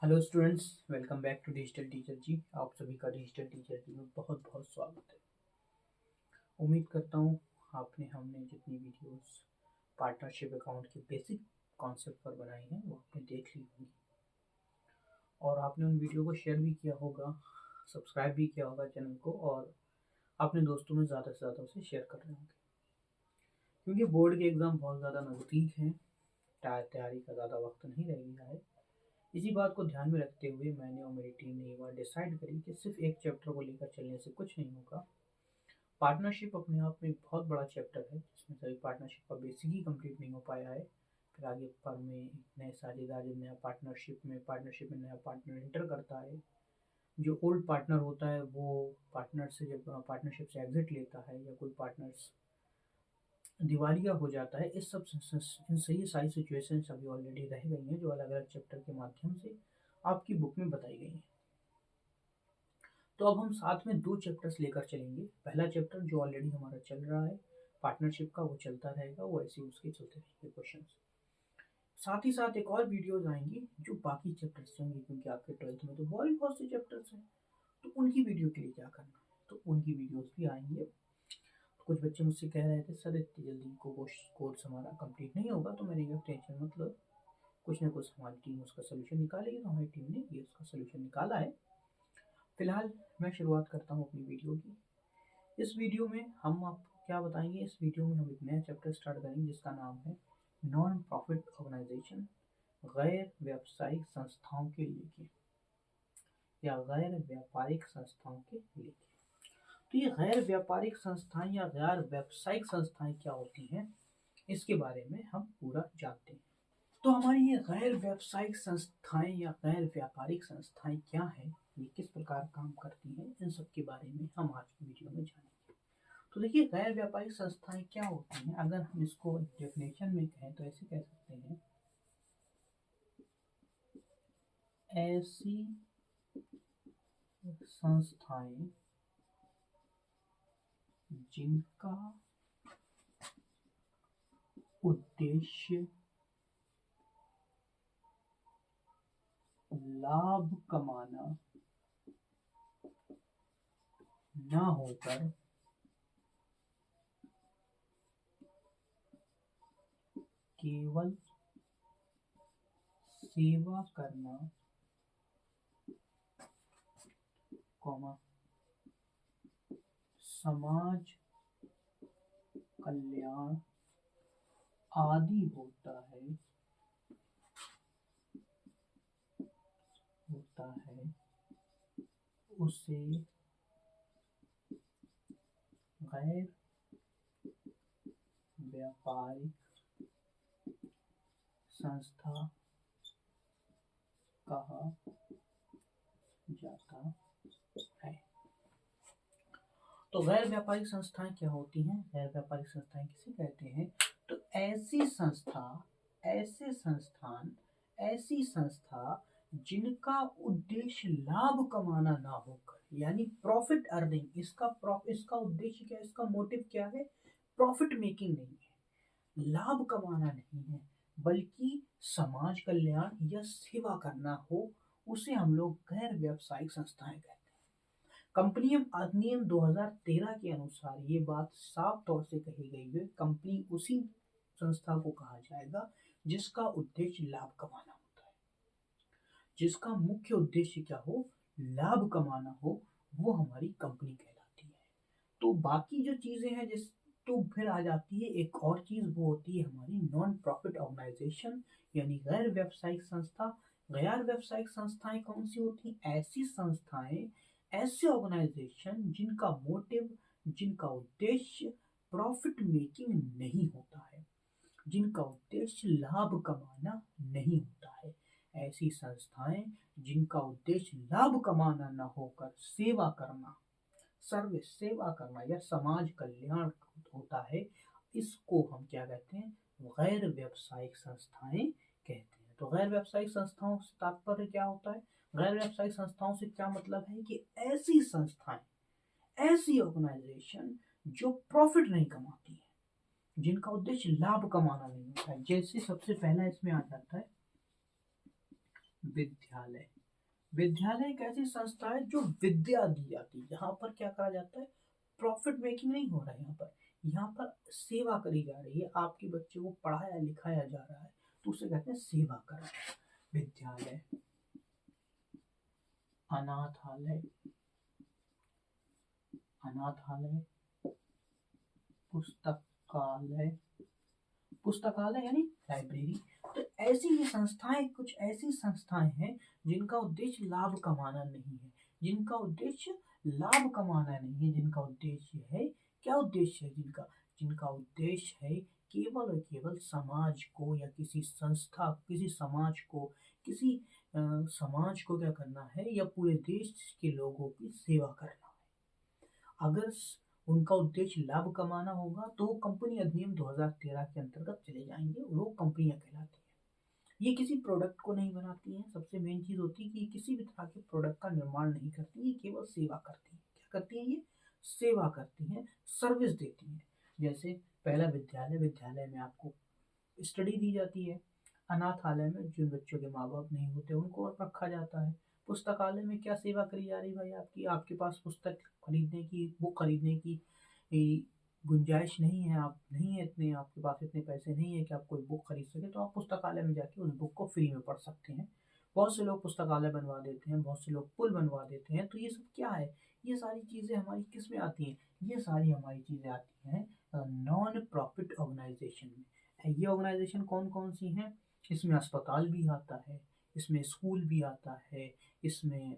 Hello students, welcome back to Digital Teacher ji. आप सभी का डिजिटल टीचर जी में बहुत बहुत स्वागत है। उम्मीद करता हूँ आपने हमने जितनी वीडियोस पार्टनरशिप अकाउंट के बेसिक कॉन्सेप्ट पर बनाई हैं वो आपने देख ली होंगी और आपने उन वीडियो को शेयर भी किया होगा, सब्सक्राइब भी किया होगा चैनल को और अपने दोस्तों में ज़्यादा से ज़्यादा उसे शेयर कर रहे होंगे। क्योंकि बोर्ड के एग्ज़ाम बहुत ज़्यादा नज़दीक हैं, तैयारी का ज़्यादा वक्त नहीं रह गया है। इसी बात को ध्यान में रखते हुए मैंने और मेरी टीम ने ये बात डिसाइड करी कि सिर्फ एक चैप्टर को लेकर चलने से कुछ नहीं होगा। पार्टनरशिप अपने आप में एक बहुत बड़ा चैप्टर है जिसमें सभी पार्टनरशिप का बेसिक ही कंप्लीट नहीं हो पाया है। फिर आगे पर में नए साझेदार जब नया पार्टनरशिप में नया पार्टनर एंटर करता है, जो ओल्ड पार्टनर होता है वो पार्टनर से जब पार्टनरशिप से एग्जिट लेता है या कोई पार्टनर्स दिवालिया हो जाता है, इस सब इन सही सारी सिचुएशन अभी ऑलरेडी रह गई हैं जो अलग अलग चैप्टर के माध्यम से आपकी बुक में बताई गई हैं। तो अब हम साथ में दो चैप्टर्स लेकर चलेंगे। पहला चैप्टर जो ऑलरेडी हमारा चल रहा है पार्टनरशिप का, वो चलता रहेगा, वो ऐसे ही उसके चलते रहेंगे क्वेश्चंस। साथ ही साथ एक और वीडियोज आएंगी जो बाकी चैप्टर्स होंगे, क्योंकि आपके 12th में तो बहुत से चैप्टर्स हैं, तो उनकी वीडियो के लिए क्या करना है, तो उनकी वीडियोज भी आएंगी। अब कुछ बच्चे मुझसे कह रहे थे सर इतनी जल्दी कोर्स हमारा कंप्लीट नहीं होगा, तो मैंने कहा टेंशन मतलब कुछ ना कुछ हमारी टीम उसका सोल्यूशन निकालेगी। तो हमारी टीम ने ये उसका सोल्यूशन निकाला है। फिलहाल मैं शुरुआत करता हूँ अपनी वीडियो की। इस वीडियो में हम आपको क्या बताएंगे, इस वीडियो में हम एक नया चैप्टर स्टार्ट करेंगे जिसका नाम है नॉन प्रॉफिट ऑर्गेनाइजेशन, गैर व्यावसायिक संस्थाओं के लिए या गैर व्यापारिक संस्थाओं के लिए। तो ये गैर व्यापारिक संस्थाएं या गैर व्यावसायिक संस्थाएं क्या होती हैं, इसके बारे में हम पूरा जानते हैं। तो हमारी ये गैर व्यावसायिक संस्थाएं या गैर व्यापारिक संस्थाएं क्या हैं, ये किस प्रकार काम करती हैं, इन सब के बारे में हम आज की वीडियो में जानेंगे। तो देखिए, गैर व्यापारिक संस्थाएं क्या होती हैं, अगर हम इसको डेफिनेशन में कहें तो ऐसे कह सकते हैं, ऐसी संस्थाएं जिनका उद्देश्य लाभ कमाना न होकर केवल सेवा करना, समाज कल्याण आदि होता है उसे गैर व्यापारिक संस्था कहा जाता है। तो गैर व्यापारिक संस्थाएं क्या होती हैं, गैर व्यापारिक संस्थाएं किसे कहते हैं, तो ऐसी संस्था जिनका उद्देश्य लाभ कमाना ना होकर, यानी प्रॉफिट अर्निंग, इसका उद्देश्य क्या है, इसका मोटिव क्या है, प्रॉफिट मेकिंग नहीं है, लाभ कमाना नहीं है, बल्कि समाज कल्याण या सेवा करना हो, उसे हम लोग गैर व्यावसायिक संस्थाएं कहते हैं। कंपनी अधिनियम 2013 के अनुसार ये बात साफ तौर से कही गई है, कंपनी उसी संस्था को कहा जाएगा जिसका उद्देश्य लाभ कमाना होता है, जिसका मुख्य उद्देश्य क्या हो, लाभ कमाना हो, वो हमारी कंपनी कहलाती है। तो बाकी जो चीजें हैं जिस तो फिर आ जाती है एक और चीज, वो होती है हमारी नॉन प्रॉफिट ऑर्गेनाइजेशन, यानी गैर व्यावसायिक संस्था। गैर व्यावसायिक संस्थाएं कौन सी होती हैं, ऐसी संस्थाएं, ऐसे ऑर्गेनाइजेशन जिनका उद्देश्य प्रॉफिट मेकिंग नहीं होता है, जिनका उद्देश्य लाभ कमाना नहीं होता है। ऐसी संस्थाएं जिनका उद्देश्य लाभ कमाना न होकर सेवा करना, सर्विस सेवा करना या समाज कल्याण होता है, इसको हम क्या कहते हैं, गैर व्यावसायिक संस्थाएं कहते हैं। तो गैर व्यावसायिक संस्थाओं से तात्पर्य क्या होता है, गैर व्यावसायिक संस्थाओं से क्या मतलब है कि ऐसी संस्थाएं, ऐसी ऑर्गेनाइजेशन जो प्रॉफिट नहीं कमाती है, जिनका उद्देश्य लाभ कमाना नहीं होता है। जैसे सबसे पहला इसमें आ जाता है विद्यालय। विद्यालय एक ऐसी संस्था है जो विद्या दी जाती है। यहाँ पर क्या करा जाता है, प्रॉफिट मेकिंग नहीं हो रहा है, यहाँ पर सेवा करी जा रही है। आपके बच्चे को पढ़ाया लिखाया जा रहा है, तो उसे कहते हैं सेवा करना। विद्यालय, अनाथालय, अनाथालय, पुस्तकालय, पुस्तकालय यानी लाइब्रेरी। तो ऐसी ये संस्थाएं, कुछ ऐसी संस्थाएं हैं जिनका उद्देश्य लाभ कमाना नहीं है, जिनका उद्देश्य लाभ कमाना नहीं है, जिनका उद्देश्य है, क्या उद्देश्य है जिनका, जिनका उद्देश्य है केवल और केवल समाज को या किसी संस्था, किसी समाज को, किसी समाज को क्या करना है, या पूरे देश के लोगों की सेवा करना है। अगर उनका उद्देश्य लाभ कमाना होगा तो वो कंपनी अधिनियम 2013 के अंतर्गत चले जाएंगे, वो कंपनियां कहलाती हैं। ये किसी प्रोडक्ट को नहीं बनाती हैं। सबसे मेन चीज होती है कि ये किसी भी तरह के प्रोडक्ट का निर्माण नहीं करती, ये केवल सेवा करती हैं। क्या करती हैं ये, सेवा करती हैं, सर्विस देती हैं। जैसे पहला विद्यालय, विद्यालय में आपको स्टडी दी जाती है। अनाथालय में जिन बच्चों के माँ बाप नहीं होते उनको रखा जाता है। पुस्तकालय में क्या सेवा करी जा रही है भाई, आपकी, आपके पास पुस्तक खरीदने की, बुक खरीदने की गुंजाइश नहीं है, आप नहीं है इतने, आपके पास इतने पैसे नहीं है कि आप कोई बुक खरीद सके, तो आप पुस्तकालय में जाके उस बुक को फ्री में पढ़ सकते हैं। बहुत से लोग पुस्तकालय बनवा देते हैं, बहुत से लोग पुल बनवा देते हैं। तो ये सब क्या है, ये सारी चीज़ें हमारी किस में आती हैं, ये सारी हमारी चीज़ें आती हैं नॉन प्रॉफिट ऑर्गेनाइजेशन में। ये ऑर्गेनाइजेशन कौन कौन सी हैं, इसमें अस्पताल भी आता है, इसमें स्कूल भी आता है, इसमें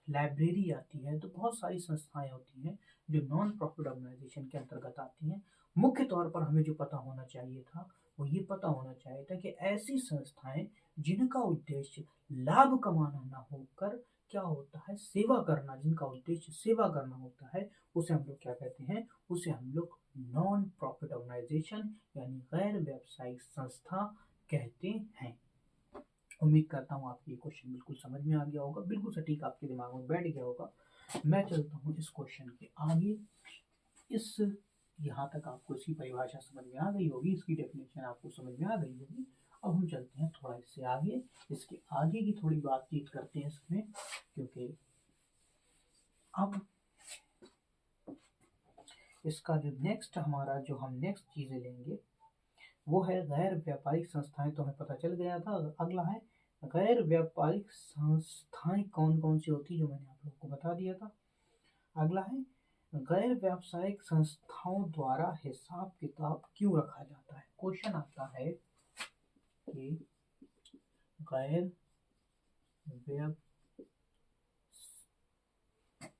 लाइब्रेरी आती है। तो बहुत सारी संस्थाएं होती हैं जो नॉन प्रॉफिट ऑर्गेनाइजेशन के अंतर्गत आती हैं। मुख्य तौर पर हमें जो पता होना चाहिए था वो ये पता होना चाहिए था कि ऐसी संस्थाएं जिनका उद्देश्य लाभ कमाना ना होकर क्या होता है, सेवा करना, जिनका उद्देश्य सेवा करना होता है, उसे हम लोग क्या कहते हैं, उसे हम लोग नॉन प्रॉफिट ऑर्गेनाइजेशन यानी गैर व्यावसायिक संस्था कहते हैं। उम्मीद करता हूँ आपको ये क्वेश्चन बिल्कुल समझ में आ गया होगा, बिल्कुल सटीक आपके दिमाग में बैठ गया होगा। मैं चलता हूँ इस क्वेश्चन के आगे। इस यहाँ तक आपको इसकी परिभाषा समझ में आ गई होगी, इसकी डेफिनेशन आपको समझ में आ गई होगी। अब हम चलते हैं थोड़ा इससे आगे, इसके आगे की थोड़ी बातचीत करते हैं इसमें, क्योंकि अब इसका जो नेक्स्ट हमारा, जो हम नेक्स्ट चीज़ें लेंगे वो है गैर व्यापारिक संस्थाएं। तो हमें पता चल गया था। अगला है गैर व्यापारिक संस्थाएं कौन कौन सी होती है, जो मैंने आप लोगों को बता दिया था। अगला है गैर व्यावसायिक संस्थाओं द्वारा हिसाब किताब क्यों रखा जाता है। क्वेश्चन आता है कि गैर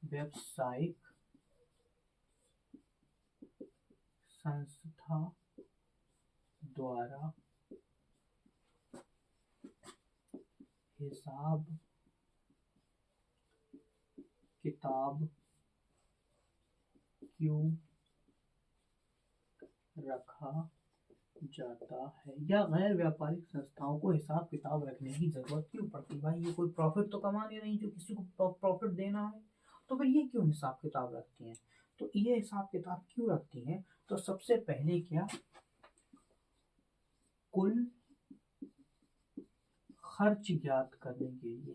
व्यावसायिक संस्था द्वारा हिसाब किताब क्यों रखा जाता है, या गैर व्यापारिक संस्थाओं को हिसाब किताब रखने की जरूरत क्यों पड़ती है। भाई ये कोई प्रॉफिट तो कमा नहीं रही जो किसी को प्रॉफिट देना है, तो फिर ये क्यों हिसाब किताब रखती हैं। तो ये हिसाब किताब क्यों रखती हैं, तो सबसे पहले क्या, कुल खर्च ज्ञात करने के लिए।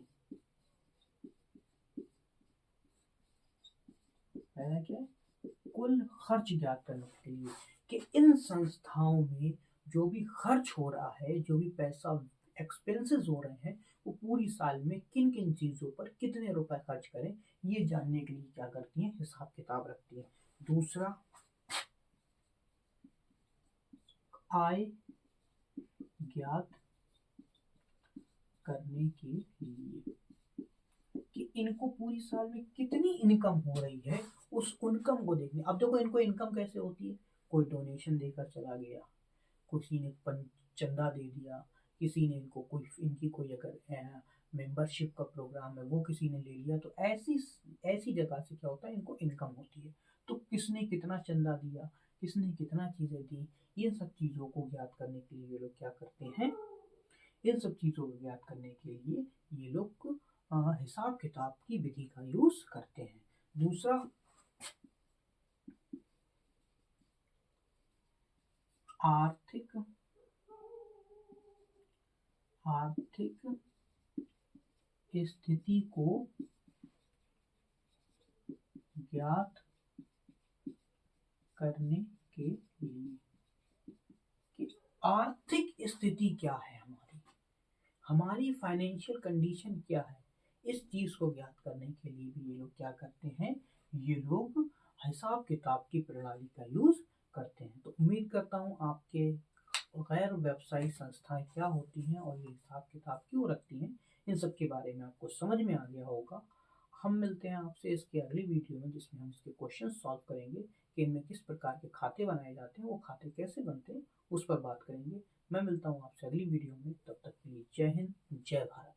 पहला क्या, कुल खर्च ज्ञात करने के लिए कि इन संस्थाओं में जो भी खर्च हो रहा है, जो भी पैसा एक्सपेंसेस हो रहे हैं, वो पूरी साल में किन किन चीज़ों पर कितने रुपए खर्च करें, ये जानने के लिए क्या करती हैं, हिसाब किताब रखती है। दूसरा, आय ज्ञात करने के लिए कि इनको पूरी साल में कितनी इनकम हो रही है, उस इनकम को देखने। अब देखो इनको इनकम कैसे होती है, कोई डोनेशन देकर चला गया, किसी ने चंदा दे दिया, किसी ने इनको कोई, इनकी कोई अगर मेंबरशिप का प्रोग्राम है वो किसी ने ले लिया, तो ऐसी ऐसी जगह से क्या होता है, इनको इनकम होती है। तो किसने कितना चंदा दिया, किसने कितना चीज़ें दी, ये सब चीज़ों को ज्ञात करने के लिए ये लोग क्या करते हैं, इन सब चीज़ों को ज्ञात करने के लिए ये लोग हिसाब किताब की विधि का यूज करते हैं। दूसरा, आर्थिक स्थिति को ज्ञात करने के लिए कि आर्थिक स्थिति क्या है, हमारी फाइनेंशियल कंडीशन क्या है, इस चीज को ज्ञात करने के लिए भी ये लोग क्या करते हैं, ये लोग हिसाब किताब की प्रणाली का यूज करते हैं। तो उम्मीद करता हूँ आपके गैर व्यवसायिक संस्थाएं क्या होती हैं और ये हिसाब किताब क्यों रखती हैं, इन सब के बारे में आपको समझ में आ गया होगा। हम मिलते हैं आपसे इसके अगली वीडियो में, जिसमें हम इसके क्वेश्चन सॉल्व करेंगे कि इनमें किस प्रकार के खाते बनाए जाते हैं, वो खाते कैसे बनते हैं, उस पर बात करेंगे। मैं मिलता हूँ आपसे अगली वीडियो में, तब तक के लिए जय हिंद, जय भारत।